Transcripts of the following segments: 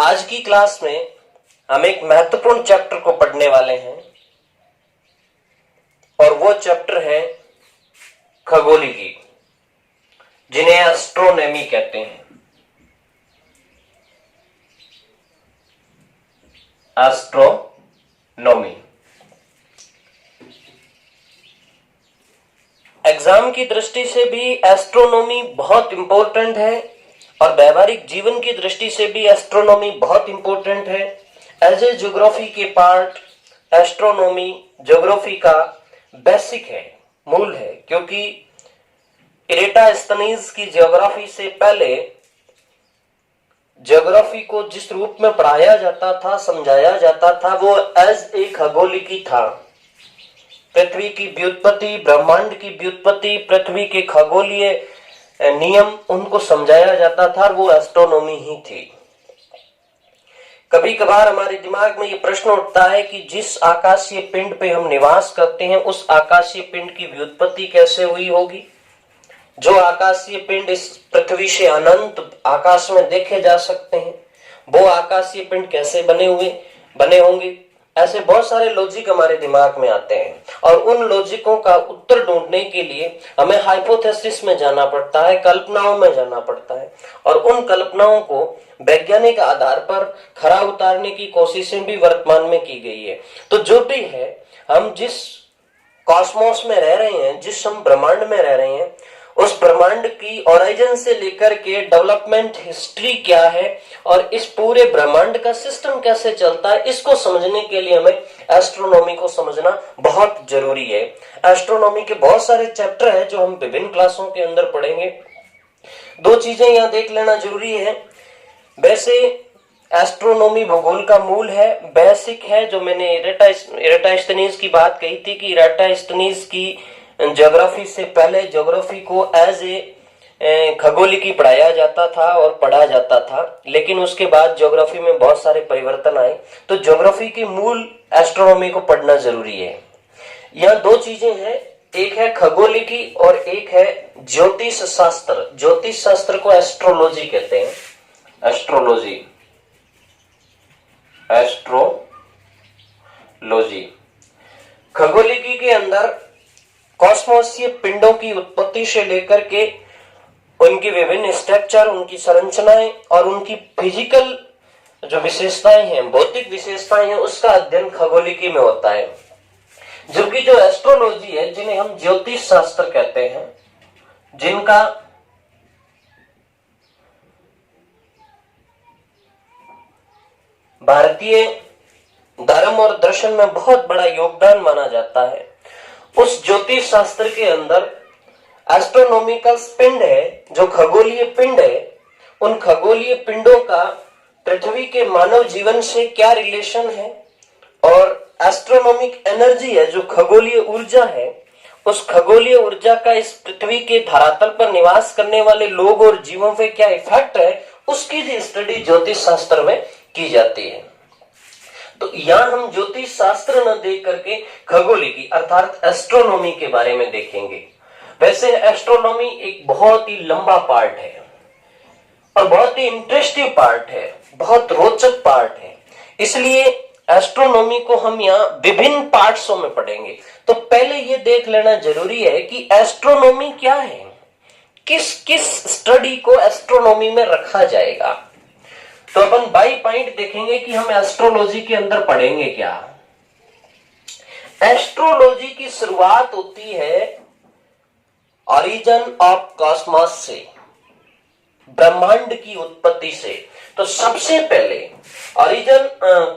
आज की क्लास में हम एक महत्वपूर्ण चैप्टर को पढ़ने वाले हैं और वो चैप्टर है खगोलिकी, जिन्हें एस्ट्रोनॉमी कहते हैं। एस्ट्रोनॉमी एग्जाम की दृष्टि से भी एस्ट्रोनॉमी बहुत इंपॉर्टेंट है और व्यवहारिक जीवन की दृष्टि से भी एस्ट्रोनॉमी बहुत इंपॉर्टेंट है। एज ए ज्योग्राफी के पार्ट एस्ट्रोनॉमी ज्योग्राफी का बेसिक है, मूल है, क्योंकि इरेटास्थनीज की ज्योग्राफी से पहले ज्योग्राफी को जिस रूप में पढ़ाया जाता था, समझाया जाता था, वो एज ए खगोलिकी था। पृथ्वी की व्युत्पत्ति, ब्रह्मांड की व्युत्पत्ति, पृथ्वी के खगोलीय नियम, उनको समझाया जाता था, वो एस्ट्रोनॉमी ही थी। कभी कभार हमारे दिमाग में ये प्रश्न उठता है कि जिस आकाशीय पिंड पे हम निवास करते हैं उस आकाशीय पिंड की व्युत्पत्ति कैसे हुई होगी। जो आकाशीय पिंड इस पृथ्वी से अनंत आकाश में देखे जा सकते हैं, वो आकाशीय पिंड कैसे बने होंगे। ऐसे बहुत सारे लॉजिक हमारे दिमाग में आते हैं और उन लॉजिकों का उत्तर ढूंढने के लिए हमें हाइपोथेसिस में जाना पड़ता है, कल्पनाओं में जाना पड़ता है, और उन कल्पनाओं को वैज्ञानिक आधार पर खरा उतारने की कोशिशें भी वर्तमान में की गई है। तो जो भी है, हम जिस कॉस्मोस में रह रहे हैं, जिस हम ब्रह्मांड में रह रहे हैं, उस ब्रह्मांड की ओरिजिन से लेकर के डेवलपमेंट हिस्ट्री क्या है और इस पूरे ब्रह्मांड का सिस्टम कैसे चलता है, इसको समझने के लिए हमें एस्ट्रोनॉमी को समझना बहुत जरूरी है। एस्ट्रोनॉमी के बहुत सारे चैप्टर हैं जो हम विभिन्न क्लासों के अंदर पढ़ेंगे। दो चीजें यहाँ देख लेना जरूरी है। वैसे एस्ट्रोनॉमी भूगोल का मूल है, बेसिक है। जो मैंने इरेटास्थनीज की बात कही थी कि इरेटास्थनीज की ज्योग्राफी से पहले ज्योग्राफी को एज ए खगोलिकी पढ़ाया जाता था और पढ़ा जाता था, लेकिन उसके बाद ज्योग्राफी में बहुत सारे परिवर्तन आए, तो ज्योग्राफी के मूल एस्ट्रोनॉमी को पढ़ना जरूरी है। यहाँ दो चीजें हैं, एक है खगोलिकी और एक है ज्योतिष शास्त्र। ज्योतिष शास्त्र को एस्ट्रोलॉजी कहते हैं। एस्ट्रोलॉजी खगोलिकी के अंदर कॉस्मोसीय पिंडों की उत्पत्ति से लेकर के उनकी विभिन्न स्ट्रक्चर, उनकी संरचनाएं और उनकी फिजिकल जो विशेषताएं हैं, भौतिक विशेषताएं हैं, उसका अध्ययन खगोलिकी में होता है। जबकि जो एस्ट्रोलॉजी है, जिन्हें हम ज्योतिष शास्त्र कहते हैं, जिनका भारतीय धर्म और दर्शन में बहुत बड़ा योगदान माना जाता है, उस ज्योतिष शास्त्र के अंदर एस्ट्रोनॉमिकल पिंड है, जो खगोलीय पिंड है, उन खगोलीय पिंडों का पृथ्वी के मानव जीवन से क्या रिलेशन है, और एस्ट्रोनॉमिक एनर्जी है, जो खगोलीय ऊर्जा है, उस खगोलीय ऊर्जा का इस पृथ्वी के धरातल पर निवास करने वाले लोग और जीवों पे क्या इफेक्ट है, उसकी भी स्टडी ज्योतिष शास्त्र में की जाती है। तो यहां हम ज्योतिष शास्त्र न देख करके खगोलिकी अर्थात एस्ट्रोनॉमी के बारे में देखेंगे। वैसे एस्ट्रोनॉमी एक बहुत ही लंबा पार्ट है और बहुत ही इंटरेस्टिंग पार्ट है, बहुत रोचक पार्ट है, इसलिए एस्ट्रोनॉमी को हम यहाँ विभिन्न पार्ट्सों में पढ़ेंगे। तो पहले ये देख लेना जरूरी है कि एस्ट्रोनॉमी क्या है, किस किस स्टडी को एस्ट्रोनॉमी में रखा जाएगा। तो अपन बाई पॉइंट देखेंगे कि हम एस्ट्रोलॉजी के अंदर पढ़ेंगे क्या। एस्ट्रोलॉजी की शुरुआत होती है ओरिजिन ऑफ कॉस्मोस से, ब्रह्मांड की उत्पत्ति से। तो सबसे पहले ओरिजिन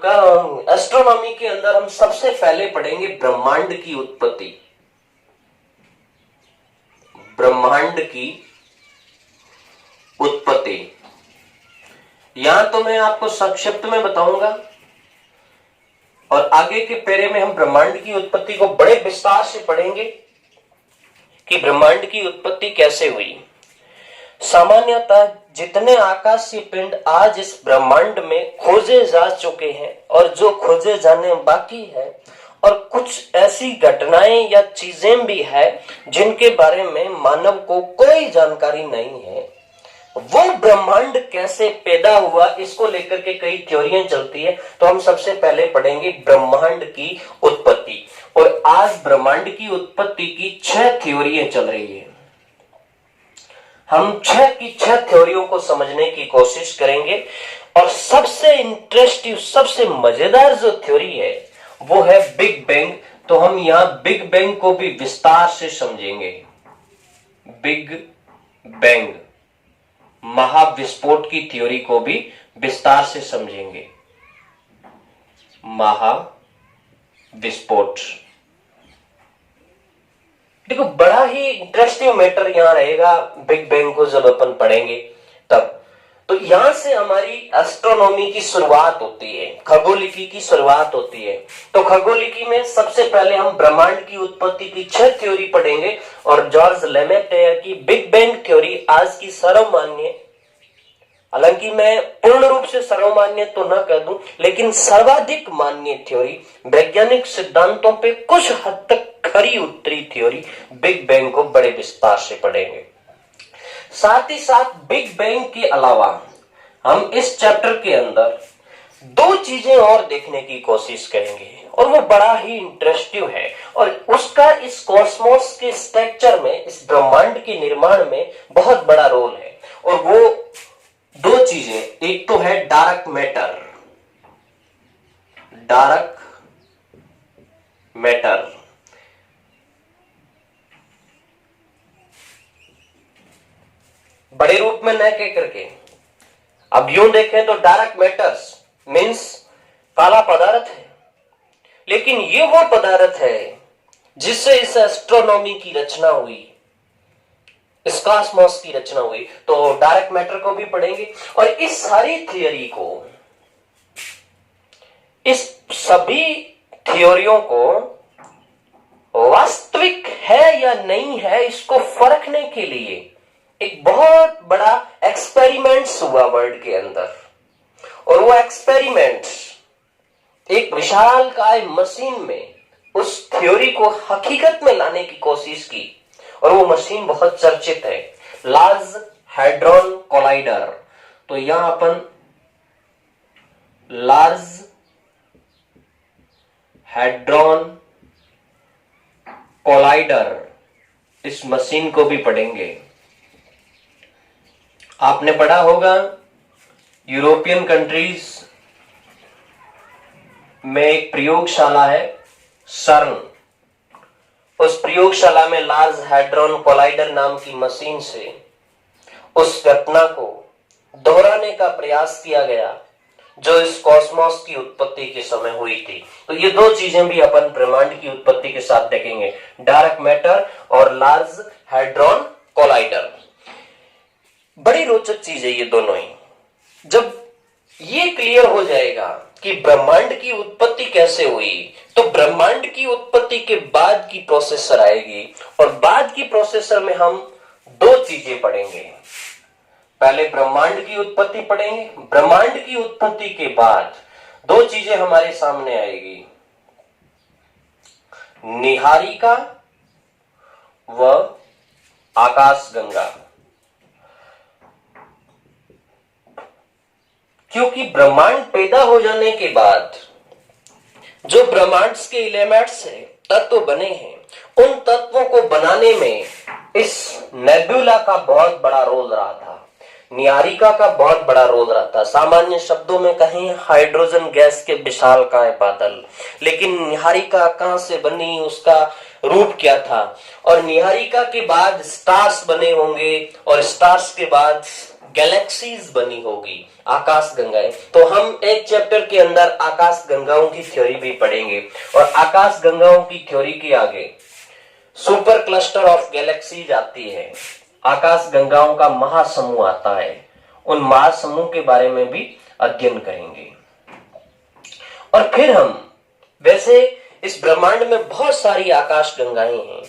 का एस्ट्रोनॉमी के अंदर हम सबसे पहले पढ़ेंगे ब्रह्मांड की उत्पत्ति। ब्रह्मांड की उत्पत्ति यहां तो मैं आपको संक्षिप्त में बताऊंगा और आगे के पेरे में हम ब्रह्मांड की उत्पत्ति को बड़े विस्तार से पढ़ेंगे कि ब्रह्मांड की उत्पत्ति कैसे हुई। सामान्यतः जितने आकाशीय पिंड आज इस ब्रह्मांड में खोजे जा चुके हैं और जो खोजे जाने बाकी है, और कुछ ऐसी घटनाएं या चीजें भी है जिनके बारे में मानव को कोई जानकारी नहीं है, वो ब्रह्मांड कैसे पैदा हुआ, इसको लेकर के कई थ्योरियां चलती है। तो हम सबसे पहले पढ़ेंगे ब्रह्मांड की उत्पत्ति। और आज ब्रह्मांड की उत्पत्ति की 6 थ्योरियां चल रही है। हम 6 की 6 थ्योरियों को समझने की कोशिश करेंगे। और सबसे इंटरेस्टिंग, सबसे मजेदार जो थ्योरी है वो है बिग बैंग। तो हम यहां बिग बैंग को भी विस्तार से समझेंगे। बिग बैंग, महाविस्फोट की थ्योरी को भी विस्तार से समझेंगे। महाविस्फोट, देखो बड़ा ही इंटरेस्टिंग मैटर यहां रहेगा बिग बैंग को जब अपन पढ़ेंगे तब। तो यहां से हमारी एस्ट्रोनॉमी की शुरुआत होती है, खगोलिकी की शुरुआत होती है। तो खगोलिकी में सबसे पहले हम ब्रह्मांड की उत्पत्ति की 6 थ्योरी पढ़ेंगे। और जॉर्ज लेमेटेयर की बिग बैंग थ्योरी आज की सर्वमान्य, हालांकि मैं पूर्ण रूप से सर्वमान्य तो न कह दूं, लेकिन सर्वाधिक मान्य थ्योरी, वैज्ञानिक सिद्धांतों पे कुछ हद तक खरी उतरी थ्योरी बिग बैंग को बड़े विस्तार से पढ़ेंगे। साथ ही साथ बिग बैंग के अलावा हम इस चैप्टर के अंदर 2 चीजें और देखने की कोशिश करेंगे और वो बड़ा ही इंटरेस्टिंग है। और उसका इस कॉस्मोस के स्ट्रक्चर में, इस ब्रह्मांड के निर्माण में बहुत बड़ा रोल है। और वो 2 चीजें, एक तो है डार्क मैटर, डार्क मैटर, बड़े रूप में न कह करके, अब यूं देखें तो डार्क मैटर्स मीन्स काला पदार्थ है, लेकिन ये वो पदार्थ है जिससे इस एस्ट्रोनॉमी की रचना हुई, इस कॉस्मोस की रचना हुई। तो डार्क मैटर को भी पढ़ेंगे। और इस सारी थियरी को, इस सभी थियोरियों को वास्तविक है या नहीं है इसको परखने के लिए एक बहुत बड़ा एक्सपेरिमेंट्स हुआ वर्ल्ड के अंदर। और वो एक्सपेरिमेंट्स एक विशालकाय मशीन में उस थ्योरी को हकीकत में लाने की कोशिश की। और वो मशीन बहुत चर्चित है, लार्ज हैड्रॉन कोलाइडर। तो यहां अपन लार्ज हैड्रॉन कोलाइडर, इस मशीन को भी पढ़ेंगे। आपने पढ़ा होगा यूरोपियन कंट्रीज में एक प्रयोगशाला है सर्न। उस प्रयोगशाला में लार्ज हैड्रॉन कोलाइडर नाम की मशीन से उस घटना को दोहराने का प्रयास किया गया जो इस कॉस्मोस की उत्पत्ति के समय हुई थी। तो ये 2 चीजें भी अपन ब्रह्मांड की उत्पत्ति के साथ देखेंगे, डार्क मैटर और लार्ज हैड्रॉन कोलाइडर। बड़ी रोचक चीज है ये दोनों ही। जब ये क्लियर हो जाएगा कि ब्रह्मांड की उत्पत्ति कैसे हुई, तो ब्रह्मांड की उत्पत्ति के बाद की प्रोसेसर आएगी। और बाद की प्रोसेसर में हम 2 चीजें पढ़ेंगे। पहले ब्रह्मांड की उत्पत्ति पढ़ेंगे, ब्रह्मांड की उत्पत्ति के बाद 2 चीजें हमारे सामने आएगी, निहारिका व आकाशगंगा। क्योंकि ब्रह्मांड पैदा हो जाने के बाद जो ब्रह्मांड के एलिमेंट्स है, तत्व बने हैं, उन तत्वों को बनाने में इस नेबुला का बहुत बड़ा रोल रहा था, निहारिका का बहुत बड़ा रोल रहा था। सामान्य शब्दों में कहें हाइड्रोजन गैस के विशालकाय बादल। लेकिन निहारिका कहां से बनी, उसका रूप क्या था? और निहारिका के बाद स्टार्स बने होंगे और स्टार्स के बाद गैलेक्सीज बनी होगी, आकाश गंगाएं। तो हम एक चैप्टर के अंदर आकाश गंगाओं की थ्योरी भी पढ़ेंगे। और आकाश गंगाओं की थ्योरी के आगे सुपर क्लस्टर ऑफ गैलेक्सीज आती है, आकाश गंगाओं का महासमूह आता है। उन महासमूह के बारे में भी अध्ययन करेंगे। और फिर हम, वैसे इस ब्रह्मांड में बहुत सारी आकाश गंगाएं हैं,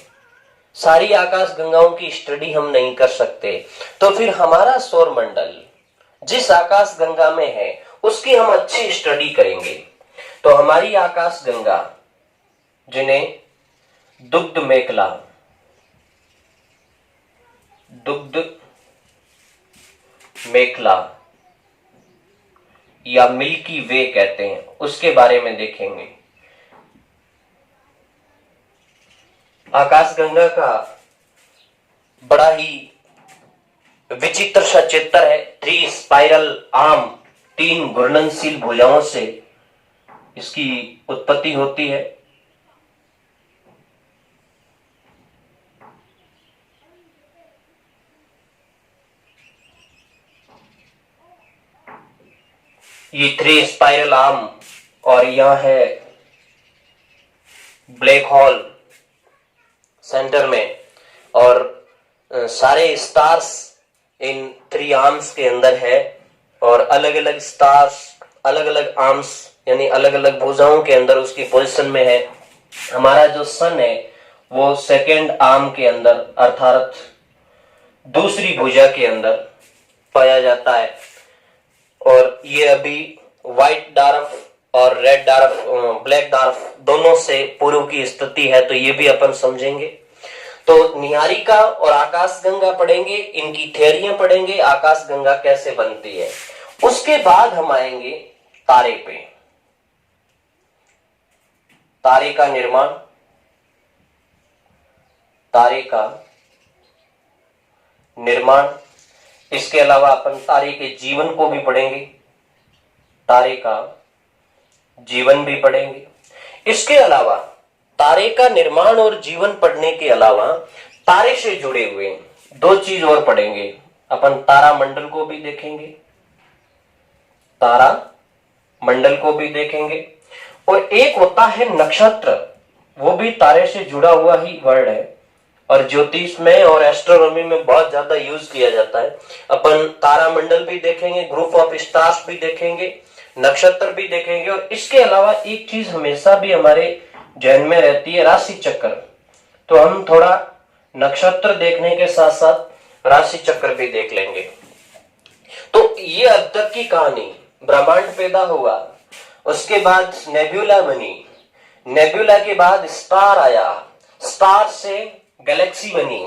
सारी आकाश गंगाओं की स्टडी हम नहीं कर सकते। तो फिर हमारा सौर मंडल जिस आकाश गंगा में है उसकी हम अच्छी स्टडी करेंगे। तो हमारी आकाश गंगा, जिन्हें दुग्ध मेखला या मिल्की वे कहते हैं, उसके बारे में देखेंगे। आकाशगंगा का बड़ा ही विचित्र सा चित्र है। 3 स्पाइरल आर्म, 3 घूर्णनशील भुजाओं से इसकी उत्पत्ति होती है। ये 3 स्पाइरल आर्म, और यह है ब्लैक होल सेंटर में, और सारे स्टार्स इन 3 आर्म्स के अंदर है, और अलग अलग स्टार्स अलग अलग आर्म्स यानी अलग अलग भुजाओं के अंदर उसकी पोजीशन में है। हमारा जो सन है वो सेकेंड आर्म के अंदर अर्थात दूसरी भुजा के अंदर पाया जाता है, और ये अभी व्हाइट डार्फ और रेड डार्फ, ब्लैक डार्फ दोनों से पूर्व की स्थिति है, तो ये भी अपन समझेंगे। तो निहारिका और आकाशगंगा पढ़ेंगे, इनकी थ्योरियां पढ़ेंगे, आकाशगंगा कैसे बनती है। उसके बाद हम आएंगे तारे पे। तारे का निर्माण, तारे का निर्माण, इसके अलावा अपन तारे के जीवन को भी पढ़ेंगे, तारे का जीवन भी पढ़ेंगे। इसके अलावा तारे का निर्माण और जीवन पढ़ने के अलावा तारे से जुड़े हुए 2 चीज और पढ़ेंगे अपन। तारा मंडल को भी देखेंगे, तारा मंडल को भी देखेंगे, और एक होता है नक्षत्र, वो भी तारे से जुड़ा हुआ ही वर्ड है, और ज्योतिष में और एस्ट्रोनॉमी में बहुत ज्यादा यूज किया जाता है। अपन तारा मंडल भी देखेंगे, ग्रुप ऑफ स्टार्स भी देखेंगे, नक्षत्र भी देखेंगे, और इसके अलावा एक चीज हमेशा भी हमारे जहन में रहती है, राशि चक्र। तो हम थोड़ा नक्षत्र देखने के साथ साथ राशि चक्र भी देख लेंगे। तो ये अब तक की कहानी, ब्रह्मांड पैदा हुआ, उसके बाद नेब्यूला बनी, नेब्यूला के बाद स्टार आया, स्टार से गैलेक्सी बनी,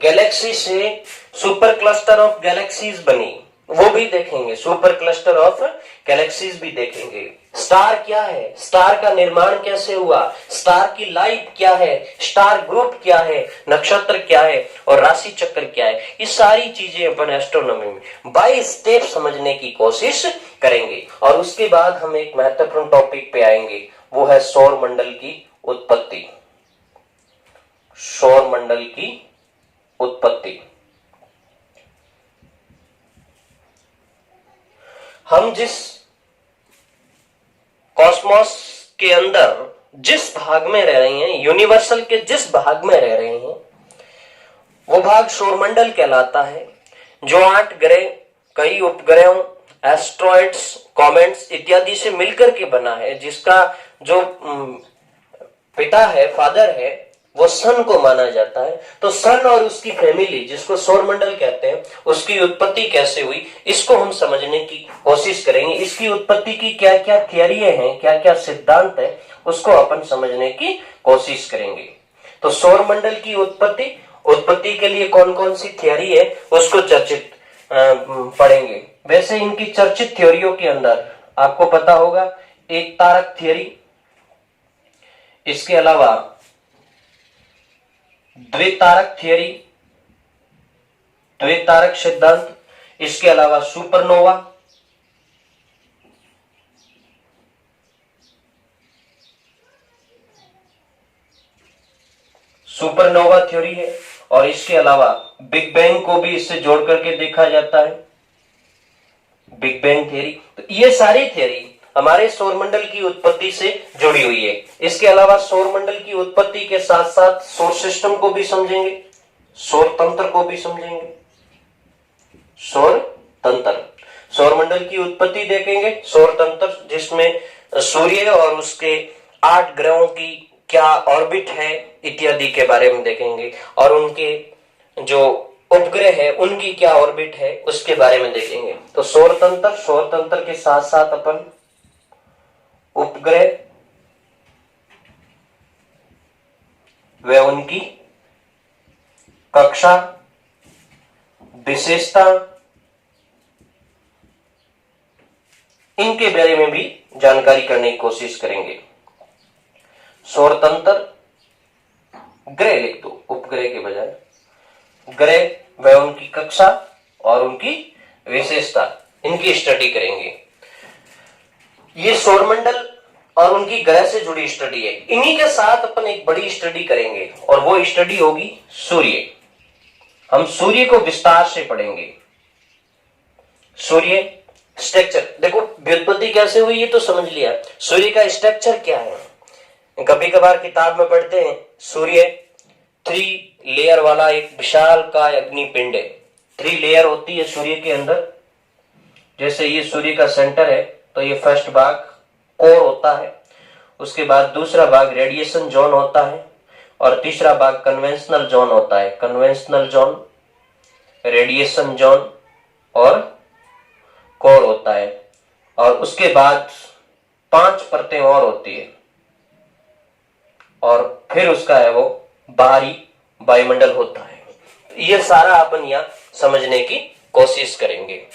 गैलेक्सी से सुपर क्लस्टर ऑफ गैलेक्सीज बनी, वो भी देखेंगे, सुपर क्लस्टर ऑफ गैलेक्सीज भी देखेंगे। स्टार क्या है, स्टार का निर्माण कैसे हुआ, स्टार की लाइफ क्या है, स्टार ग्रुप क्या है, नक्षत्र क्या है, और राशि चक्र क्या है, ये सारी चीजें अपन एस्ट्रोनॉमी में बाय स्टेप समझने की कोशिश करेंगे। और उसके बाद हम एक महत्वपूर्ण टॉपिक पे आएंगे, वो है सौर मंडल की उत्पत्ति। सौर मंडल की उत्पत्ति। हम जिस कॉस्मोस के अंदर जिस भाग में रह रहे हैं, यूनिवर्सल के जिस भाग में रह रहे हैं, वो भाग सौरमंडल कहलाता है, जो 8 ग्रह, कई उपग्रहों, एस्ट्रॉइड्स, कॉमेट्स इत्यादि से मिलकर के बना है, जिसका जो पिता है, फादर है, वो सन को माना जाता है। तो सन और उसकी फैमिली, जिसको सौरमंडल कहते हैं, उसकी उत्पत्ति कैसे हुई, इसको हम समझने की कोशिश करेंगे। इसकी उत्पत्ति की क्या क्या थियरियां हैं, क्या क्या सिद्धांत है, उसको अपन समझने की कोशिश करेंगे। तो सौरमंडल की उत्पत्ति, उत्पत्ति के लिए कौन कौन सी थियरी है, उसको चर्चित पढ़ेंगे। वैसे इनकी चर्चित थ्योरियों के अंदर आपको पता होगा एक तारक थ्योरी, इसके अलावा द्वितारक थ्योरी, द्वितारक सिद्धांत, इसके अलावा सुपरनोवा, सुपरनोवा थ्योरी है, और इसके अलावा बिग बैंग को भी इससे जोड़ करके देखा जाता है, बिग बैंग थ्योरी। तो ये सारी थ्योरी हमारे सौरमंडल की उत्पत्ति से जुड़ी हुई है। इसके अलावा सौरमंडल की उत्पत्ति के साथ साथ सौर सिस्टम को भी समझेंगे, सौर तंत्र को भी समझेंगे, सौर तंत्र, सौरमंडल की उत्पत्ति देखेंगे, सौर तंत्र जिसमें सूर्य और उसके 8 ग्रहों की क्या ऑर्बिट है इत्यादि के बारे में देखेंगे, और उनके जो उपग्रह है उनकी क्या ऑर्बिट है उसके बारे में देखेंगे। तो सौर तंत्र के साथ साथ अपन उपग्रह व उनकी कक्षा, विशेषता, इनके बारे में भी जानकारी करने की कोशिश करेंगे। सौर तंत्र, ग्रह लिख दो उपग्रह के बजाय, ग्रह व उनकी कक्षा और उनकी विशेषता, इनकी स्टडी करेंगे। ये सौरमंडल और उनकी ग्रह से जुड़ी स्टडी है। इन्हीं के साथ अपन एक बड़ी स्टडी करेंगे और वो स्टडी होगी सूर्य। हम सूर्य को विस्तार से पढ़ेंगे। सूर्य स्ट्रक्चर, देखो व्युत्पत्ति कैसे हुई ये तो समझ लिया, सूर्य का स्ट्रक्चर क्या है। कभी कभार किताब में पढ़ते हैं सूर्य 3 लेयर वाला एक विशाल का अग्निपिंड है। 3 लेयर होती है सूर्य के अंदर। जैसे ये सूर्य का सेंटर है तो ये फर्स्ट भाग कोर होता है, उसके बाद दूसरा भाग रेडिएशन जोन होता है और तीसरा भाग कन्वेंशनल जोन होता है। कन्वेंशनल जोन, रेडिएशन जोन और कोर होता है। और उसके बाद 5 परतें और होती है और फिर उसका है वो बाहरी वायुमंडल होता है। ये सारा अपन यहां समझने की कोशिश करेंगे।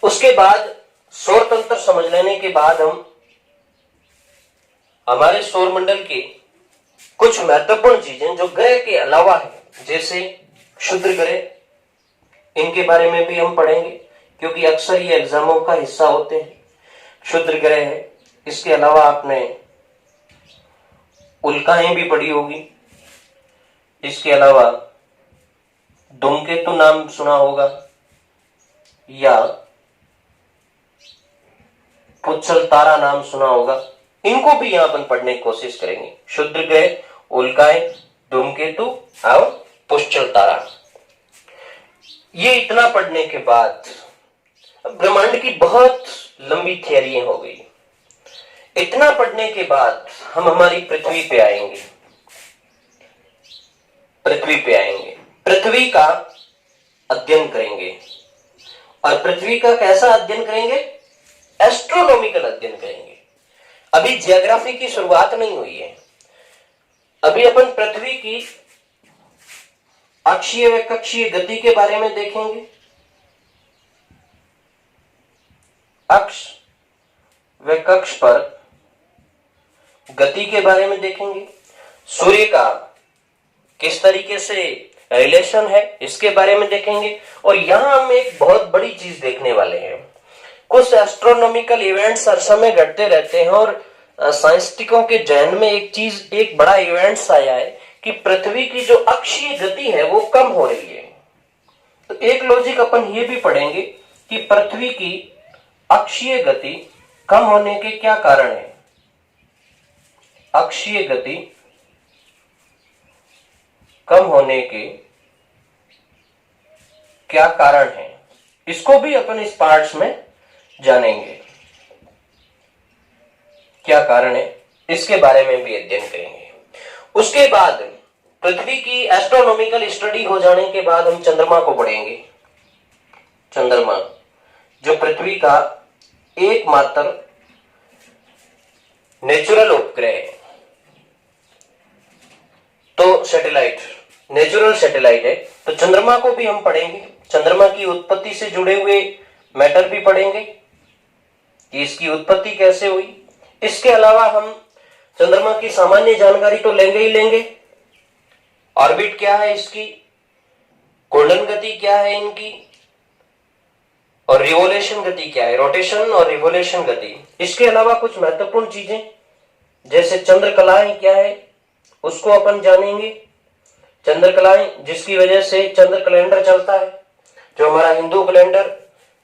उसके बाद सौर तंत्र समझ लेने के बाद हम हमारे सौरमंडल के कुछ महत्वपूर्ण चीजें जो ग्रह के अलावा है, जैसे क्षुद्र ग्रह, इनके बारे में भी हम पढ़ेंगे क्योंकि अक्सर ये एग्जामों का हिस्सा होते हैं। क्षुद्र ग्रह है, इसके अलावा आपने उल्काएं भी पढ़ी होगी, इसके अलावा धूमकेतु नाम सुना होगा या पुच्छल तारा नाम सुना होगा। इनको भी यहां अपन पढ़ने की कोशिश करेंगे। क्षुद्र ग्रह, उल्काएं, धूमकेतु और पुच्छल तारा। ये इतना पढ़ने के बाद ब्रह्मांड की बहुत लंबी थियरियां हो गई। इतना पढ़ने के बाद हम हमारी पृथ्वी पे आएंगे। पृथ्वी का अध्ययन करेंगे। और पृथ्वी का कैसा अध्ययन करेंगे? एस्ट्रोनॉमिकल अध्ययन करेंगे। अभी जियोग्राफी की शुरुआत नहीं हुई है। अभी अपन पृथ्वी की अक्षीय व कक्षीय गति के बारे में देखेंगे। अक्ष व कक्ष पर गति के बारे में देखेंगे। सूर्य का किस तरीके से रिलेशन है इसके बारे में देखेंगे। और यहां हम एक बहुत बड़ी चीज देखने वाले हैं। कुछ एस्ट्रोनॉमिकल इवेंट्स हर समय घटते रहते हैं और साइंटिस्टों के जहन में एक बड़ा इवेंट्स आया है कि पृथ्वी की जो अक्षीय गति है वो कम हो रही है। तो एक लॉजिक अपन ये भी पढ़ेंगे कि पृथ्वी की अक्षीय गति कम होने के क्या कारण है। अक्षीय गति कम होने के क्या कारण है, इसको भी अपन इस पार्ट्स में जानेंगे। क्या कारण है इसके बारे में भी अध्ययन करेंगे। उसके बाद पृथ्वी की एस्ट्रोनॉमिकल स्टडी हो जाने के बाद हम चंद्रमा को पढ़ेंगे। चंद्रमा जो पृथ्वी का एकमात्र नेचुरल उपग्रह है, तो सैटेलाइट, नेचुरल सैटेलाइट है, तो चंद्रमा को भी हम पढ़ेंगे। चंद्रमा की उत्पत्ति से जुड़े हुए मैटर भी पढ़ेंगे कि इसकी उत्पत्ति कैसे हुई। इसके अलावा हम चंद्रमा की सामान्य जानकारी तो लेंगे ही लेंगे। ऑर्बिट क्या है इसकी, घूर्णन गति क्या है इनकी, और रिवोल्यूशन गति क्या है, रोटेशन और रिवोल्यूशन गति। इसके अलावा कुछ महत्वपूर्ण चीजें जैसे चंद्रकलाएं क्या है उसको अपन जानेंगे। चंद्रकलाएं जिसकी वजह से चंद्र कैलेंडर चलता है, जो हमारा हिंदू कैलेंडर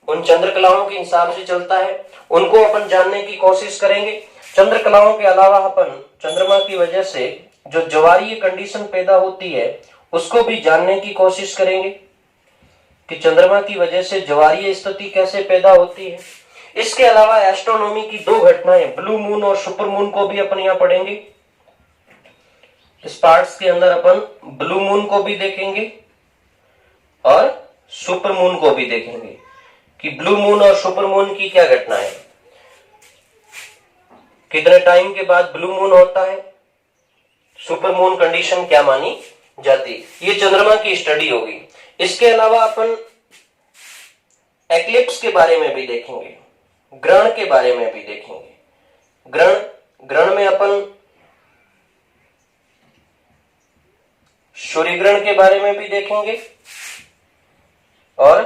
उन चंद्रकलाओं के हिसाब से चलता है, उनको अपन जानने की कोशिश करेंगे। चंद्रकलाओं के अलावा अपन चंद्रमा की वजह से जो ज्वारीय कंडीशन पैदा होती है उसको भी जानने की कोशिश करेंगे कि चंद्रमा की वजह से ज्वारीय स्थिति कैसे पैदा होती है। इसके अलावा एस्ट्रोनॉमी की 2 घटनाएं, ब्लू मून और सुपर मून को भी अपन यहां पढ़ेंगे। इस पार्ट्स के अंदर अपन ब्लू मून को भी देखेंगे और सुपर मून को भी देखेंगे कि ब्लू मून और सुपर मून की क्या घटना है, कितने टाइम के बाद ब्लू मून होता है, सुपर मून कंडीशन क्या मानी जाती है। ये चंद्रमा की स्टडी होगी। इसके अलावा अपन एक्लिप्स के बारे में भी देखेंगे। ग्रहण के बारे में भी देखेंगे। ग्रहण में अपन सूर्य ग्रहण के बारे में भी देखेंगे और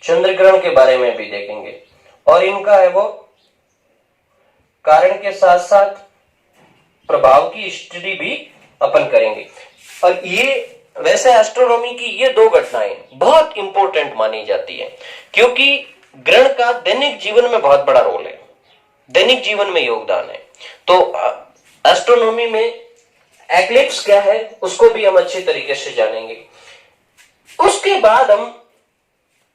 चंद्र ग्रहण के बारे में भी देखेंगे, और इनका है वो कारण के साथ साथ प्रभाव की स्टडी भी अपन करेंगे। और ये वैसे एस्ट्रोनॉमी की ये दो घटनाएं बहुत इंपॉर्टेंट मानी जाती है, क्योंकि ग्रहण का दैनिक जीवन में बहुत बड़ा रोल है, दैनिक जीवन में योगदान है। तो एस्ट्रोनॉमी में एक्लिप्स क्या है उसको भी हम अच्छी तरीके से जानेंगे। उसके बाद हम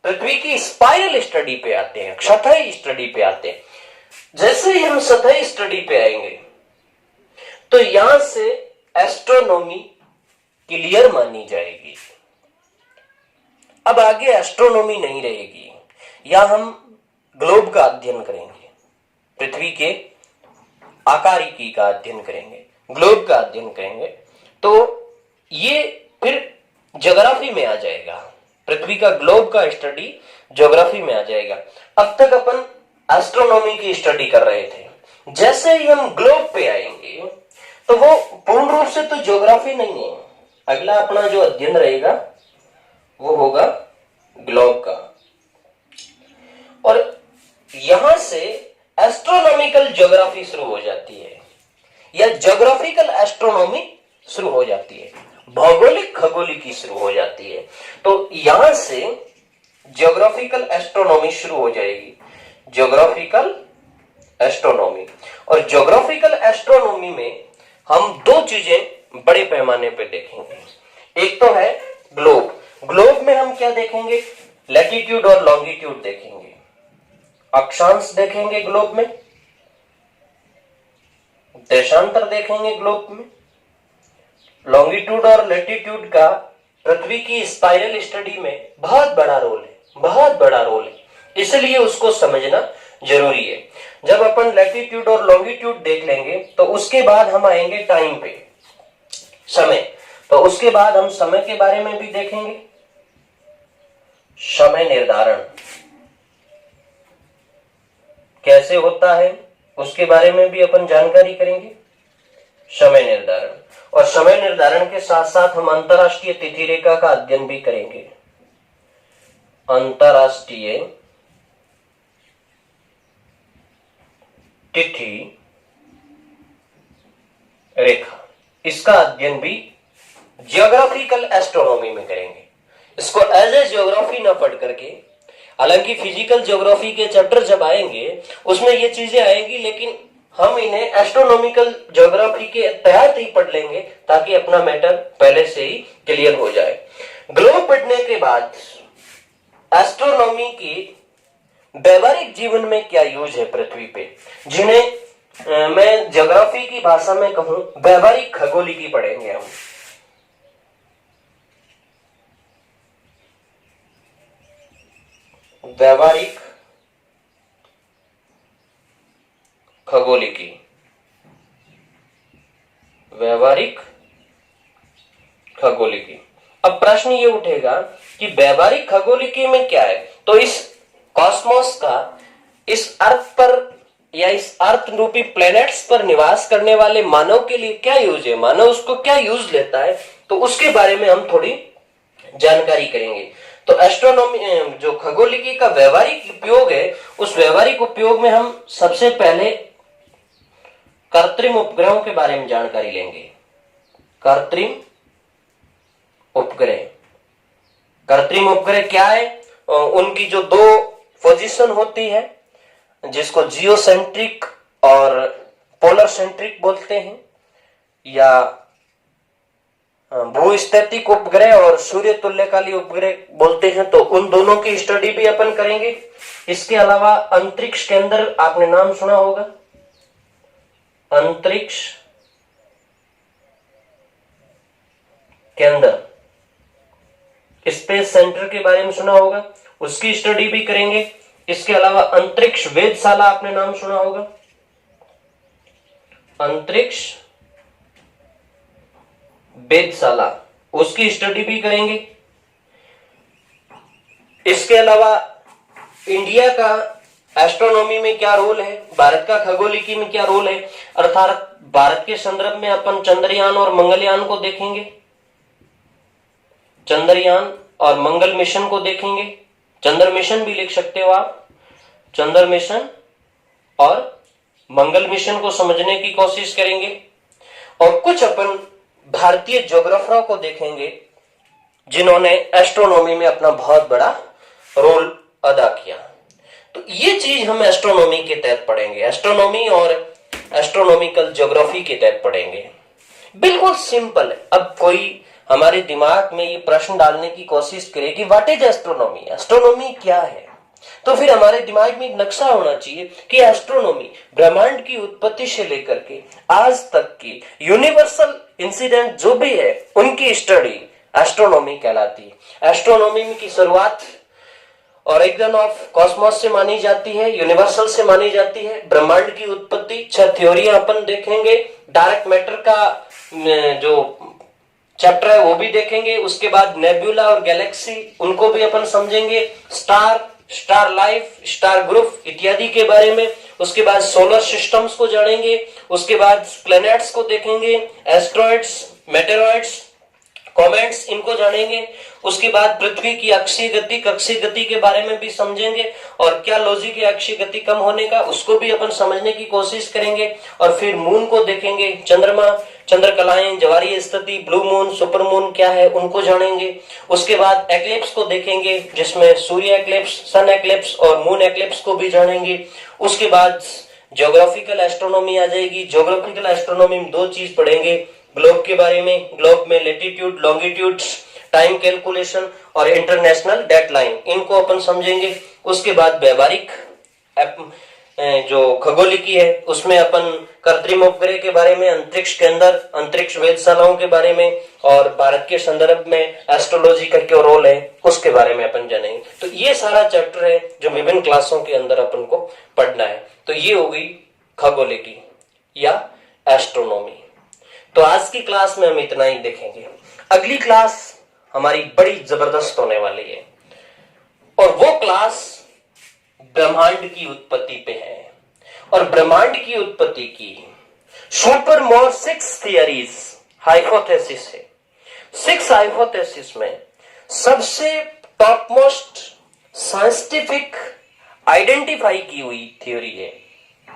पृथ्वी की स्पाइरल स्टडी पे आते हैं, सतही स्टडी पे आते हैं। जैसे ही हम सतही स्टडी पे आएंगे तो यहां से एस्ट्रोनॉमी क्लियर मानी जाएगी। अब आगे एस्ट्रोनॉमी नहीं रहेगी, या हम ग्लोब का अध्ययन करेंगे, पृथ्वी के आकारिकी का अध्ययन करेंगे, ग्लोब का अध्ययन करेंगे। तो ये फिर ज्योग्राफी में आ जाएगा, पृथ्वी का ग्लोब का स्टडी ज्योग्राफी में आ जाएगा। अब तक अपन एस्ट्रोनॉमी की स्टडी कर रहे थे, जैसे ही हम ग्लोब पे आएंगे तो वो पूर्ण रूप से तो ज्योग्राफी नहीं है। अगला अपना जो अध्ययन रहेगा वो होगा ग्लोब का, और यहां से एस्ट्रोनॉमिकल ज्योग्राफी शुरू हो जाती है, या ज्योग्राफिकल एस्ट्रोनॉमी शुरू हो जाती है, भौगोलिक खगोलिकी शुरू हो जाती है। तो यहां से ज्योग्राफिकल एस्ट्रोनॉमी शुरू हो जाएगी, ज्योग्राफिकल एस्ट्रोनॉमी। और ज्योग्राफिकल एस्ट्रोनॉमी में हम दो चीजें बड़े पैमाने पे देखेंगे। एक तो है ग्लोब। ग्लोब में हम क्या देखेंगे? लैटिट्यूड और लॉन्गिट्यूड देखेंगे, अक्षांश देखेंगे ग्लोब में, देशांतर देखेंगे ग्लोब में। लॉन्गिट्यूड और लैटिट्यूड का पृथ्वी की स्पाइरल स्टडी में बहुत बड़ा रोल है, बहुत बड़ा रोल है, इसलिए उसको समझना जरूरी है। जब अपन लैटिट्यूड और लॉन्गिट्यूड देख लेंगे तो उसके बाद हम आएंगे टाइम पे, समय। तो उसके बाद हम समय के बारे में भी देखेंगे, समय निर्धारण कैसे होता है उसके बारे में भी अपन जानकारी करेंगे, समय निर्धारण। और समय निर्धारण के साथ साथ हम अंतरराष्ट्रीय तिथि रेखा का अध्ययन भी करेंगे, अंतरराष्ट्रीय तिथि रेखा, इसका अध्ययन भी जियोग्राफिकल एस्ट्रोनॉमी में करेंगे। इसको एज ए जियोग्राफी ना पढ़ करके, हालांकि फिजिकल ज्योग्राफी के चैप्टर जब आएंगे उसमें ये चीजें आएंगी, लेकिन हम इन्हें एस्ट्रोनॉमिकल ज्योग्राफी के तहत ही पढ़ लेंगे ताकि अपना मैटर पहले से ही क्लियर हो जाए। ग्लोब पढ़ने के बाद एस्ट्रोनॉमी की व्यवहारिक जीवन में क्या यूज है पृथ्वी पे, जिन्हें मैं ज्योग्राफी की भाषा में कहूं व्यवहारिक खगोलिकी पढ़ेंगे हम। व्यवहारिक खगोलिकी, व्यवहारिक खगोलिकी। अब प्रश्न ये उठेगा कि व्यवहारिक खगोलिकी में क्या है? तो इस कॉस्मोस का इस अर्थ पर या इस अर्थ रूपी प्लैनेट्स पर निवास करने वाले मानव के लिए क्या यूज है, मानव उसको क्या यूज लेता है, तो उसके बारे में हम थोड़ी जानकारी करेंगे। तो एस्ट्रोनॉमी जो खगोलिकी का व्यवहारिक उपयोग है, उस व्यवहारिक उपयोग में हम सबसे पहले कृत्रिम उपग्रहों के बारे में जानकारी लेंगे। कृत्रिम उपग्रह, कृत्रिम उपग्रह क्या है? उनकी जो दो पोजीशन होती है, जिसको जियोसेंट्रिक और पोलर सेंट्रिक बोलते हैं, या भूस्थितिक उपग्रह और सूर्य तुल्यकाली उपग्रह बोलते हैं, तो उन दोनों की स्टडी भी अपन करेंगे। इसके अलावा अंतरिक्ष के अंदर आपने नाम सुना होगा, अंतरिक्ष के अंदर स्पेस सेंटर के बारे में सुना होगा, उसकी स्टडी भी करेंगे। इसके अलावा अंतरिक्ष वेधशाला आपने नाम सुना होगा, अंतरिक्ष वेधशाला, उसकी स्टडी भी करेंगे। इसके अलावा इंडिया का एस्ट्रोनॉमी में क्या रोल है, भारत का खगोलिकी में क्या रोल है, अर्थात भारत के संदर्भ में अपन चंद्रयान और मंगलयान को देखेंगे, चंद्रयान और मंगल मिशन को देखेंगे। चंद्र मिशन भी लिख सकते हो आप, चंद्र मिशन और मंगल मिशन को समझने की कोशिश करेंगे। और कुछ अपन भारतीय ज्योग्राफरों को देखेंगे जिन्होंने एस्ट्रोनॉमी में अपना बहुत बड़ा रोल अदा किया। तो ये चीज हम एस्ट्रोनॉमी के तहत पढ़ेंगे, एस्ट्रोनॉमी और एस्ट्रोनॉमिकल ज्योग्राफी के तहत पढ़ेंगे। बिल्कुल सिंपल है। अब कोई हमारे दिमाग में ये प्रश्न डालने की कोशिश करे कि व्हाट इज एस्ट्रोनॉमी, एस्ट्रोनॉमी क्या है, तो फिर हमारे दिमाग में एक नक्शा होना चाहिए कि एस्ट्रोनॉमी ब्रह्मांड की उत्पत्ति से लेकर के आज तक की यूनिवर्सल इंसिडेंट जो भी है उनकी स्टडी एस्ट्रोनॉमी कहलाती है। एस्ट्रोनॉमी की शुरुआत ओरिजिन ऑफ कॉस्मोस से मानी जाती है, यूनिवर्सल से मानी जाती है। ब्रह्मांड की उत्पत्ति 6 थ्योरियां अपन देखेंगे। डार्क मैटर का जो चैप्टर है वो भी देखेंगे। उसके बाद नेब्यूला और गैलेक्सी उनको भी अपन समझेंगे, star, star life, star group इत्यादि के बारे में। उसके बाद सोलर सिस्टम्स को जानेंगे। उसके बाद प्लैनेट्स को देखेंगे, एस्ट्रॉइड्स, मेटेरॉइड्स, कॉमेट्स, इनको जानेंगे। उसके बाद पृथ्वी की अक्षीय गति, कक्षीय गति के बारे में भी समझेंगे और क्या लॉजिक है अक्षीय गति कम होने का, उसको भी अपन समझने की कोशिश करेंगे। और फिर मून को देखेंगे, चंद्रमा, चंद्रकलाएं, ज्वारीय स्थिति, ब्लू मून, सुपर मून क्या है उनको जानेंगे। उसके बाद एक्लिप्स को देखेंगे जिसमें सूर्य एक्लिप्स, सन एक्लिप्स और मून एक्लिप्स को भी जानेंगे। उसके बाद ज्योग्राफिकल एस्ट्रोनॉमी आ जाएगी। ज्योग्राफिकल एस्ट्रोनॉमी में 2 चीज पढ़ेंगे, ग्लोब के बारे में, ग्लोब में लेटीट्यूड, लॉन्गिट्यूड्स, टाइम कैलकुलेशन और इंटरनेशनल डेटलाइन, इनको अपन समझेंगे। उसके बाद व्यवहारिक जो खगोलिकी है उसमें अपन कृत्रिम उपग्रह के बारे में, अंतरिक्ष के अंदर अंतरिक्ष वेधशालाओं के बारे में और भारत के संदर्भ में एस्ट्रोलॉजी का क्या रोल है उसके बारे में अपन जानेंगे। तो ये सारा चैप्टर है जो विभिन्न क्लासों के अंदर अपन को पढ़ना है। तो ये हो गई खगोलिकी या एस्ट्रोनॉमी। तो आज की क्लास में हम इतना ही देखेंगे। अगली क्लास हमारी बड़ी जबरदस्त होने वाली है और वो क्लास ब्रह्मांड की उत्पत्ति पे है। और ब्रह्मांड की उत्पत्ति की सुपरमोर 6 थियरीज, हाइपोथेसिस है। 6 हाइपोथेसिस में सबसे टॉप मोस्ट साइंटिफिक आइडेंटिफाई की हुई थ्योरी है,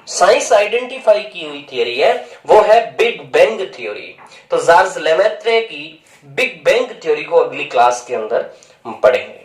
साइंस आइडेंटिफाई की हुई थ्योरी है, वो है बिग बैंग थ्योरी। तो चार्ल्स लेमैत्रे की बिग बैंग थ्योरी को अगली क्लास के अंदर हम पढ़ेंगे।